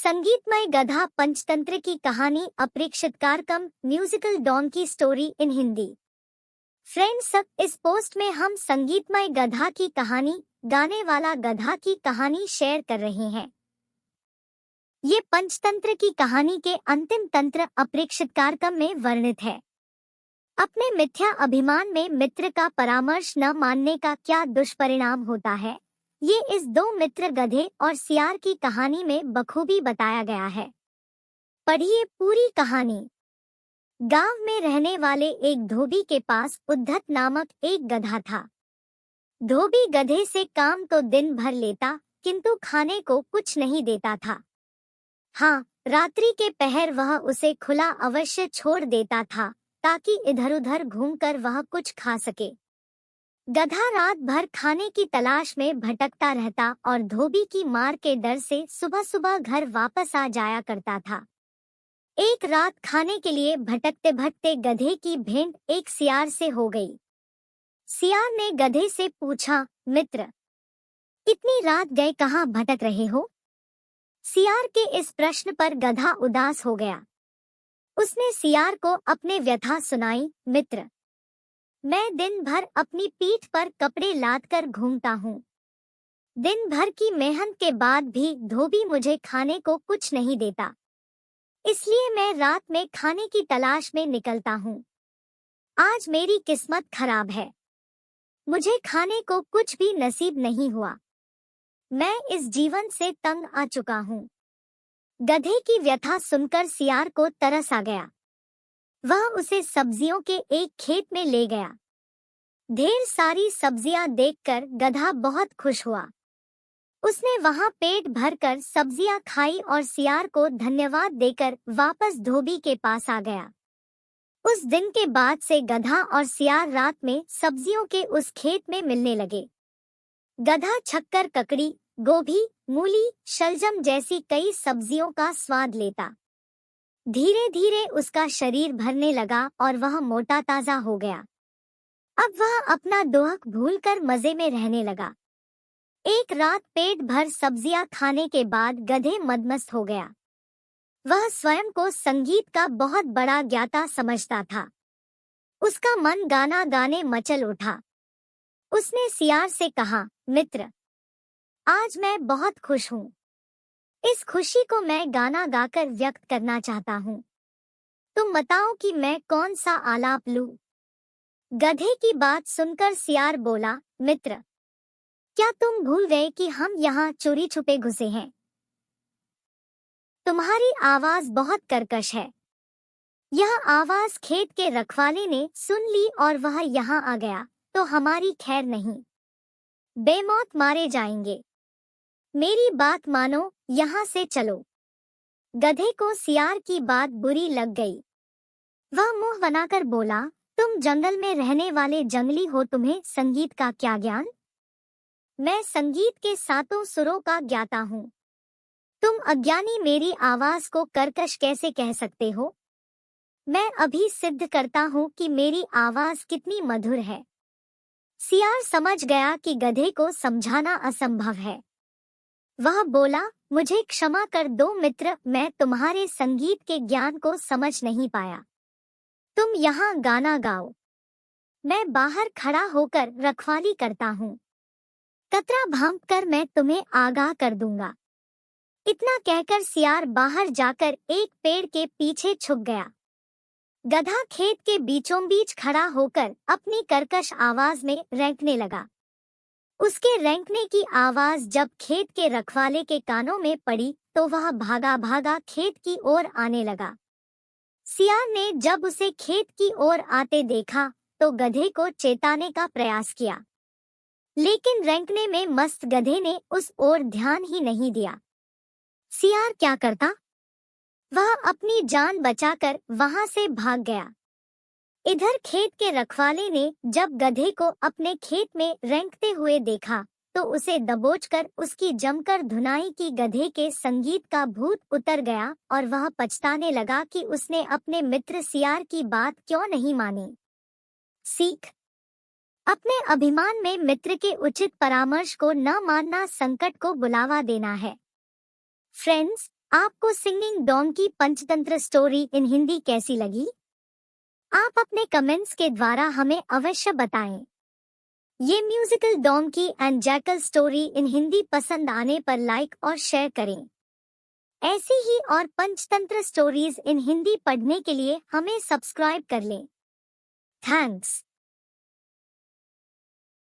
संगीतमय गधा पंचतंत्र की कहानी अपेक्षित कार्यक्रम musical donkey story in Hindi. Friends, इस पोस्ट में हम संगीतमय गधा की कहानी, गाने वाला गधा की कहानी शेयर कर रहे हैं। ये पंचतंत्र की कहानी के अंतिम तंत्र अपेक्षित कार्यक्रम में वर्णित है। अपने मिथ्या अभिमान में मित्र का परामर्श न मानने का क्या दुष्परिणाम होता है, ये इस दो मित्र गधे और सियार की कहानी में बखूबी बताया गया है। पढ़िए पूरी कहानी। गांव में रहने वाले एक धोबी के पास उद्धत नामक एक गधा था। धोबी गधे से काम तो दिन भर लेता, किंतु खाने को कुछ नहीं देता था। हाँ, रात्रि के पहर वह उसे खुला अवश्य छोड़ देता था, ताकि इधर-उधर घूमकर वह कुछ खा सके। गधा रात भर खाने की तलाश में भटकता रहता और धोबी की मार के डर से सुबह-सुबह घर वापस आ जाया करता था। एक रात खाने के लिए भटकते भटकते गधे की भेंट एक सियार से हो गई। सियार ने गधे से पूछा, मित्र, इतनी रात गए कहाँ भटक रहे हो? सियार के इस प्रश्न पर गधा उदास हो गया। उसने सियार को अपने व्यथा सुनाई, मित्र, मैं दिन भर अपनी पीठ पर कपड़े लाद कर घूमता हूँ। दिन भर की मेहनत के बाद भी धोबी मुझे खाने को कुछ नहीं देता। इसलिए मैं रात में खाने की तलाश में निकलता हूँ। आज मेरी किस्मत खराब है। मुझे खाने को कुछ भी नसीब नहीं हुआ। मैं इस जीवन से तंग आ चुका हूँ। गधे की व्यथा सुनकर सियार को तरस आ गया। वह उसे सब्जियों के एक खेत में ले गया। ढेर सारी सब्जियां देखकर गधा बहुत खुश हुआ। उसने वहां पेट भरकर सब्जियां खाई और सियार को धन्यवाद देकर वापस धोबी के पास आ गया। उस दिन के बाद से गधा और सियार रात में सब्जियों के उस खेत में मिलने लगे। गधा छक्कर, ककड़ी, गोभी, मूली, शलजम जैसी कई सब्जियों का स्वाद लेता। धीरे धीरे उसका शरीर भरने लगा और वह मोटा ताजा हो गया। अब वह अपना दोहक भूलकर मजे में रहने लगा। एक रात पेट भर सब्जियां खाने के बाद गधे मदमस्त हो गया। वह स्वयं को संगीत का बहुत बड़ा ज्ञाता समझता था। उसका मन गाना गाने मचल उठा। उसने सियार से कहा, मित्र, आज मैं बहुत खुश हूँ। इस खुशी को मैं गाना गाकर व्यक्त करना चाहता हूँ। तुम बताओ कि मैं कौन सा आलाप लूं? गधे की बात सुनकर सियार बोला, मित्र, क्या तुम भूल गए कि हम यहाँ चोरी छुपे घुसे हैं? तुम्हारी आवाज बहुत कर्कश है। यह आवाज खेत के रखवाले ने सुन ली और वह यहाँ आ गया तो हमारी खैर नहीं। बेमौत मारे जाएंगे। मेरी बात मानो, यहाँ से चलो। गधे को सियार की बात बुरी लग गई। वह मुंह बनाकर बोला, तुम जंगल में रहने वाले जंगली हो, तुम्हें संगीत का क्या ज्ञान? मैं संगीत के सातों सुरों का ज्ञाता हूँ। तुम अज्ञानी मेरी आवाज को कर्कश कैसे कह सकते हो? मैं अभी सिद्ध करता हूँ कि मेरी आवाज कितनी मधुर है। सियार समझ गया कि गधे को समझाना असंभव है। वह बोला, मुझे क्षमा कर दो मित्र, मैं तुम्हारे संगीत के ज्ञान को समझ नहीं पाया। तुम यहाँ गाना गाओ। मैं बाहर खड़ा होकर रखवाली करता हूँ। कतरा भांपकर मैं तुम्हें आगाह कर दूंगा। इतना कहकर सियार बाहर जाकर एक पेड़ के पीछे छुप गया। गधा खेत के बीचों बीच खड़ा होकर अपनी कर्कश आवाज में रेंकने लगा। उसके रेंकने की आवाज जब खेत के रखवाले के कानों में पड़ी तो वह भागा भागा खेत की ओर आने लगा। सियार ने जब उसे खेत की ओर आते देखा तो गधे को चेताने का प्रयास किया, लेकिन रेंकने में मस्त गधे ने उस ओर ध्यान ही नहीं दिया। सियार क्या करता? वह अपनी जान बचाकर वहां से भाग गया। इधर खेत के रखवाले ने जब गधे को अपने खेत में रेंकते हुए देखा तो उसे दबोचकर उसकी जमकर धुनाई की। गधे के संगीत का भूत उतर गया और वह पछताने लगा कि उसने अपने मित्र सियार की बात क्यों नहीं मानी। सीख: अपने अभिमान में मित्र के उचित परामर्श को न मानना संकट को बुलावा देना है। फ्रेंड्स, आपको singing donkey Panchatantra story in Hindi कैसी लगी? आप अपने कमेंट्स के द्वारा हमें अवश्य बताएं। ये musical donkey and jackal story in Hindi पसंद आने पर लाइक और शेयर करें। ऐसी ही और पंचतंत्र स्टोरीज इन हिंदी पढ़ने के लिए हमें सब्सक्राइब कर लें। थैंक्स।